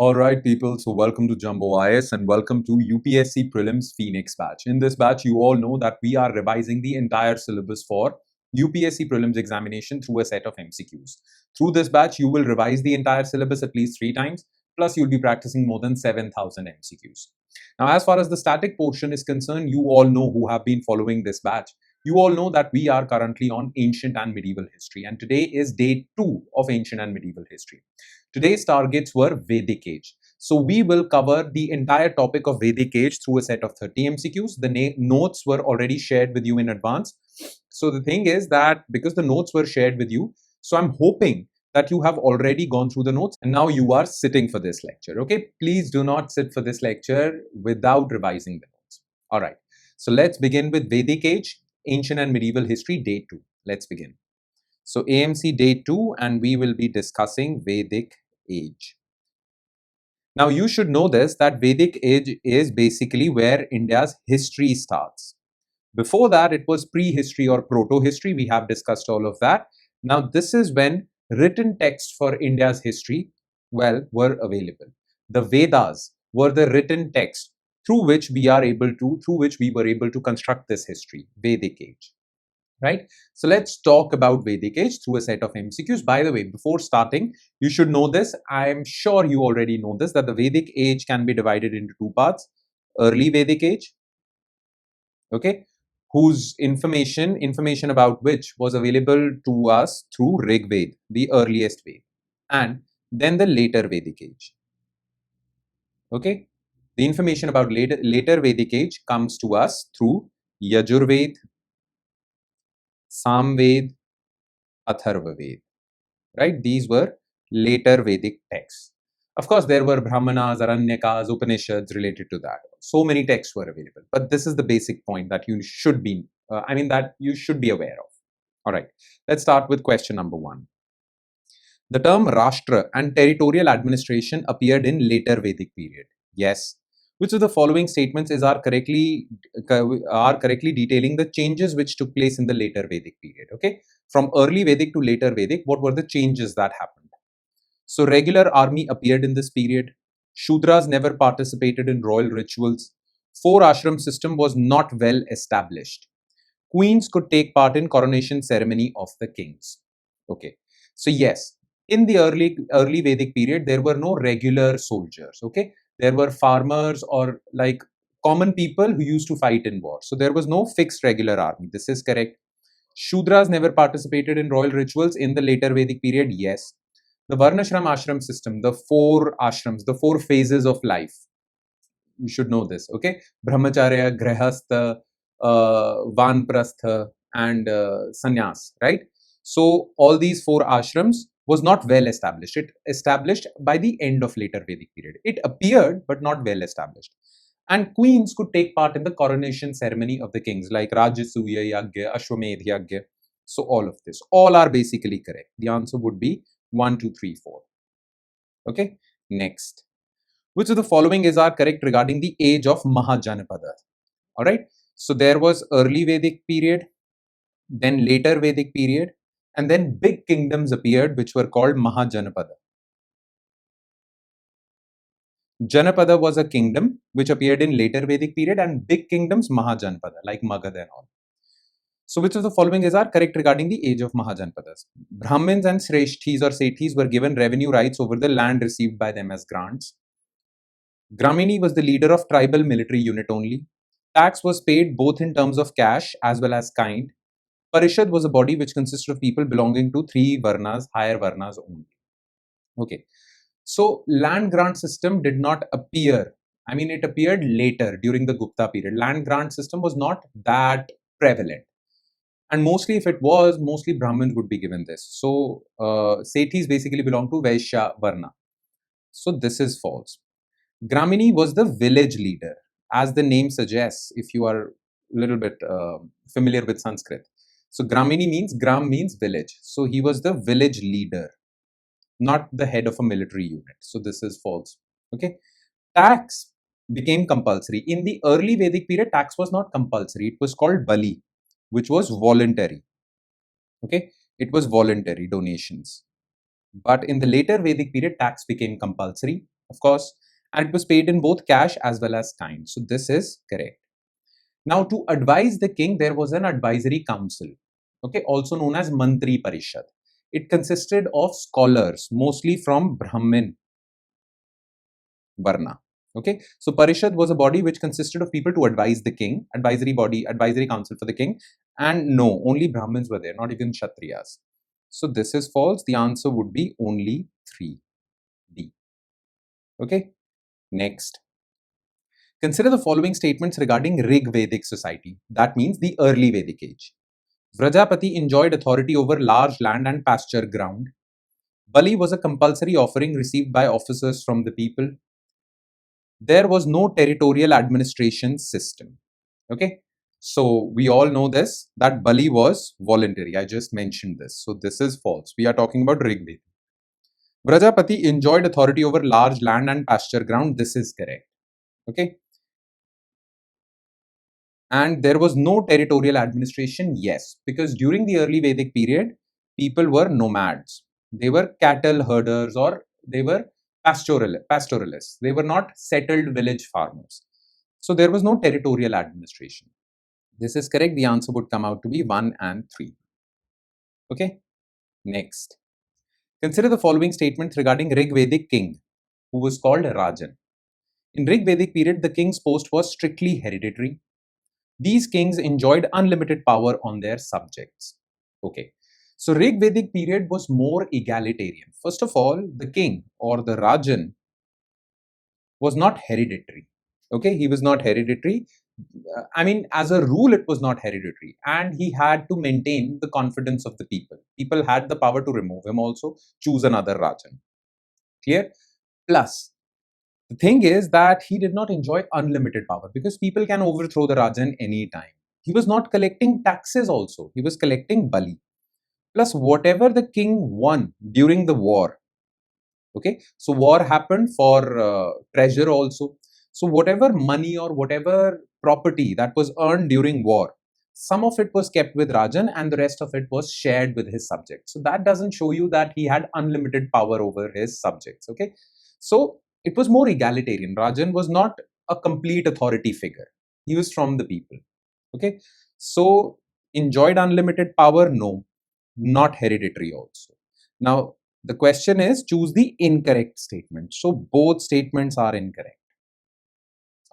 Alright people, so welcome to Jumbo IAS and welcome to UPSC Prelims Phoenix batch. In this batch, you all know that we are revising the entire syllabus for UPSC Prelims examination through a set of MCQs. Through this batch, you will revise the entire syllabus at least 3 times, plus you'll be practicing more than 7,000 MCQs. Now, as far as the static portion is concerned, you all know who have been following this batch. You all know that we are currently on ancient and medieval history, and today is day 2 of ancient and medieval history. Today's targets were Vedic age. So we will cover the entire topic of Vedic age through a set of 30 MCQs. The notes were already shared with you in advance. So the thing is that because the notes were shared with you, so I'm hoping that you have already gone through the notes and now you are sitting for this lecture. Okay, please do not sit for this lecture without revising the notes. All right, so let's begin with Vedic age, ancient and medieval history, day 2. Let's begin. So AMC day 2, and we will be discussing Vedic age. Now you should know this, that Vedic age is basically where India's history starts. Before that, it was prehistory or proto-history. We have discussed all of that. Now this is when written texts for India's history, were available. The Vedas were the written text through which we were able to construct this history, Vedic age. Right? So let's talk about Vedic age through a set of MCQs. By the way, before starting, you should know this. I'm sure you already know this, that the Vedic age can be divided into 2 parts. Early Vedic age, okay, whose information about which was available to us through Rig Veda, the earliest Veda, and then the later Vedic age. Okay, the information about later Vedic age comes to us through Yajurved, Samved, Atharva Ved, right? These were later Vedic texts. Of course, there were Brahmanas, Aranyakas, Upanishads related to that. So many texts were available. But this is the basic point that you should be, that you should be aware of. All right, let's start with question number 1. The term Rashtra and territorial administration appeared in later Vedic period. Yes. Which of the following statements are correctly detailing the changes which took place in the later Vedic period? Okay, from early Vedic to later Vedic, what were the changes that happened? So regular army appeared in this period. Shudras never participated in royal rituals. 4-ashram system was not well established. Queens could take part in coronation ceremony of the kings. Okay, so yes, in the early Vedic period, there were no regular soldiers. Okay, there were farmers or like common people who used to fight in war. So there was no fixed regular army. This is correct. Shudras never participated in royal rituals in the later Vedic period. Yes. The Varnashram ashram system, the 4 ashrams, the 4 phases of life. You should know this. Okay, Brahmacharya, Grihastha, Vanprastha, and Sannyas. Right. So all these 4 ashrams was not well established. It established by the end of later Vedic period. It appeared, but not well established. And queens could take part in the coronation ceremony of the kings, like Rajasuya Yagya, Ashwamedh Yagya. So all of this, all are basically correct. The answer would be 1, 2, 3, 4. Okay, next. Which of the following are correct regarding the age of Mahajanapada? All right. So there was early Vedic period, then later Vedic period, and then big kingdoms appeared which were called Mahajanapada. Janapada was a kingdom which appeared in later Vedic period, and big kingdoms Mahajanapada like Magad and all. So which of the following are correct regarding the age of Mahajanapadas? Brahmins and Sreshthis or Sethis were given revenue rights over the land received by them as grants. Gramini was the leader of tribal military unit only. Tax was paid both in terms of cash as well as kind. Parishad was a body which consisted of people belonging to 3 varnas, higher varnas only. Okay. So land grant system did not appear. It appeared later during the Gupta period. Land grant system was not that prevalent. And mostly if it was, mostly Brahmins would be given this. So Sethis basically belong to Vaishya Varna. So this is false. Gramini was the village leader. As the name suggests, if you are a little bit familiar with Sanskrit. So Gramini means, Gram means village. So he was the village leader, not the head of a military unit. So this is false. Okay. Tax became compulsory. In the early Vedic period, tax was not compulsory. It was called Bali, which was voluntary. Okay. It was voluntary donations. But in the later Vedic period, tax became compulsory. of course, and it was paid in both cash as well as kind. So this is correct. Now, to advise the king, there was an advisory council, okay, also known as Mantri Parishad. It consisted of scholars, mostly from Brahmin Varna. Okay, so Parishad was a body which consisted of people to advise the king, advisory body, advisory council for the king, and no, only Brahmins were there, not even Kshatriyas. So this is false. The answer would be only 3D. Okay, next. Consider the following statements regarding Rig Vedic society. That means the early Vedic age. Vrajapati enjoyed authority over large land and pasture ground. Bali was a compulsory offering received by officers from the people. There was no territorial administration system. Okay, so we all know this, that Bali was voluntary. I just mentioned this. So this is false. We are talking about Rig Veda. Vrajapati enjoyed authority over large land and pasture ground. This is correct. Okay. And there was no territorial administration. Yes, because during the early Vedic period, people were nomads. They were cattle herders, or they were pastoralists. They were not settled village farmers. So there was no territorial administration. This is correct. The answer would come out to be 1 and 3. Okay. Next. Consider the following statements regarding Rig Vedic king, who was called Rajan. In Rig Vedic period, the king's post was strictly hereditary. These kings enjoyed unlimited power on their subjects. Okay. So Rig Vedic period was more egalitarian. First of all, the king or the Rajan was not hereditary. Okay, he was not hereditary. I mean, as a rule, it was not hereditary, and he had to maintain the confidence of the people. People had the power to remove him also, choose another Rajan. Clear? Plus, the thing is that he did not enjoy unlimited power, because people can overthrow the Rajan anytime. He was not collecting taxes also. He was collecting Bali. Plus, whatever the king won during the war, okay, so war happened for treasure also. So whatever money or whatever property that was earned during war, some of it was kept with Rajan and the rest of it was shared with his subjects. So that doesn't show you that he had unlimited power over his subjects. Okay, so it was more egalitarian. Rajan was not a complete authority figure. He was from the people. Okay, so enjoyed unlimited power? No, not hereditary also. Now, the question is, choose the incorrect statement. So both statements are incorrect.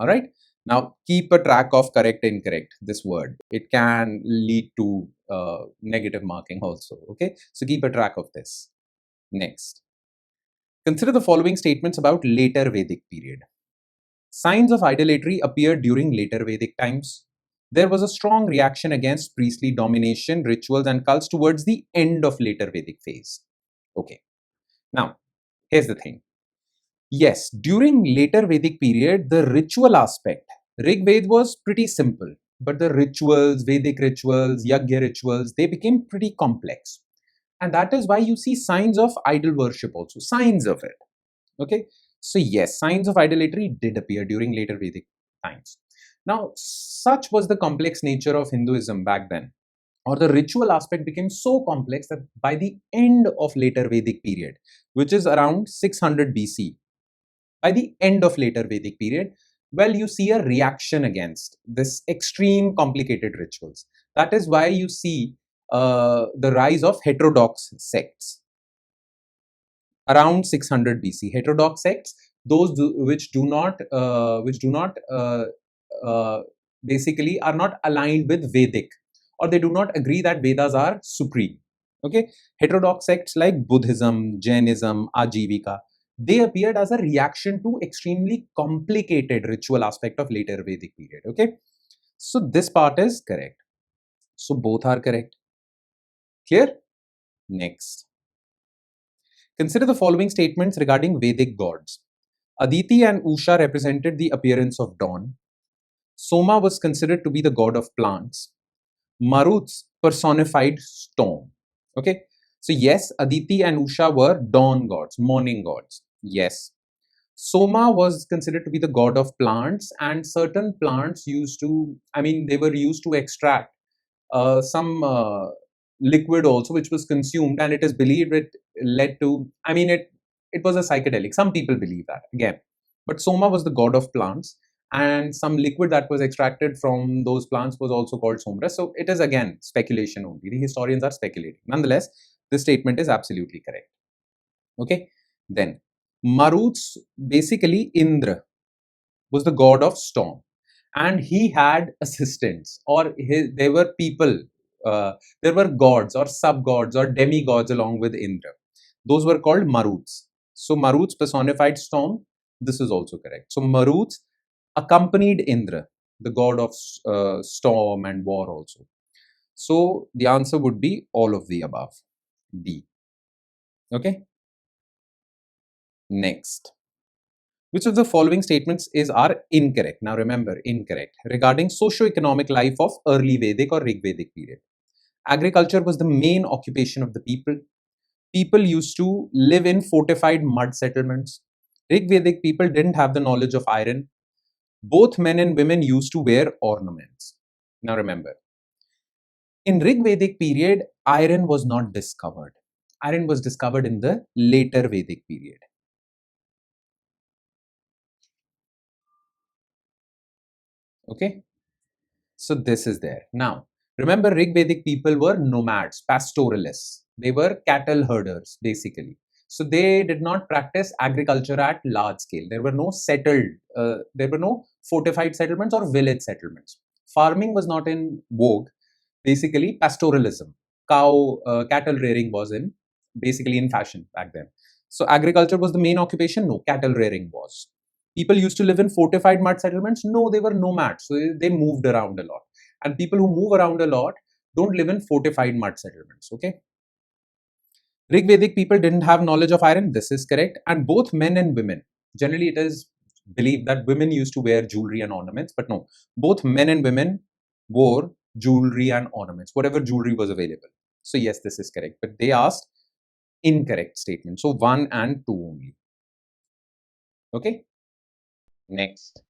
All right. Now, keep a track of correct, incorrect, this word. It can lead to negative marking also. Okay. So keep a track of this. Next. Consider the following statements about later Vedic period. Signs of idolatry appeared during later Vedic times. There was a strong reaction against priestly domination, rituals, and cults towards the end of later Vedic phase. Okay. Now, here's the thing. Yes, during later Vedic period, the ritual aspect, Rig Ved was pretty simple, but the rituals, Vedic rituals, Yagya rituals, they became pretty complex. And that is why you see signs of idol worship also, signs of it. Okay, so yes, signs of idolatry did appear during later Vedic times. Now, such was the complex nature of Hinduism back then, or the ritual aspect became so complex that by the end of later Vedic period, which is around 600 BC, by the end of later Vedic period, well, you see a reaction against this extreme complicated rituals. That is why you see the rise of heterodox sects around 600 BC. Heterodox sects, those which do not basically are not aligned with Vedic, or they do not agree that Vedas are supreme. Okay, heterodox sects like Buddhism, Jainism, Ajivika, they appeared as a reaction to extremely complicated ritual aspect of later Vedic period. Okay, so this part is correct. So both are correct. Clear? Next. Consider the following statements regarding Vedic gods. Aditi and Usha represented the appearance of dawn. Soma was considered to be the god of plants. Maruts personified storm. Okay, so yes, Aditi and Usha were dawn gods, morning gods. Yes. Soma was considered to be the god of plants, and certain plants they were used to extract some liquid also, which was consumed, and it is believed it led to, it was a psychedelic. Some people believe that again. But Soma was the god of plants, and some liquid that was extracted from those plants was also called Somras. So it is again speculation only. The historians are speculating. Nonetheless, this statement is absolutely correct. Okay. Then Maruts, basically Indra, was the god of storm, and he had assistants, or there were people, there were gods or sub-gods or demigods along with Indra. Those were called Maruts. So Maruts personified storm. This is also correct. So Maruts accompanied Indra, the god of storm and war also. So the answer would be all of the above. D. Okay. Next. Which of the following statements are incorrect? Now remember, incorrect. Regarding socio-economic life of early Vedic or Rig Vedic period. Agriculture was the main occupation of the people. People used to live in fortified mud settlements. Rig Vedic people didn't have the knowledge of iron. Both men and women used to wear ornaments. Now remember, in Rig Vedic period, iron was not discovered. Iron was discovered in the later Vedic period. Okay. So this is there. Now, remember, Rig Vedic people were nomads, pastoralists. They were cattle herders, basically. So they did not practice agriculture at large scale. There were no there were no fortified settlements or village settlements. Farming was not in vogue. Basically, pastoralism, cattle rearing was basically in fashion back then. So agriculture was the main occupation. No, cattle rearing was. People used to live in fortified mud settlements. No, they were nomads. So they moved around a lot. And people who move around a lot don't live in fortified mud settlements. Okay. Rig Vedic people didn't have knowledge of iron. This is correct. And both men and women. Generally, it is believed that women used to wear jewelry and ornaments. But no, both men and women wore jewelry and ornaments, whatever jewelry was available. So yes, this is correct. But they asked incorrect statement. So 1 and 2 only. Okay. Next.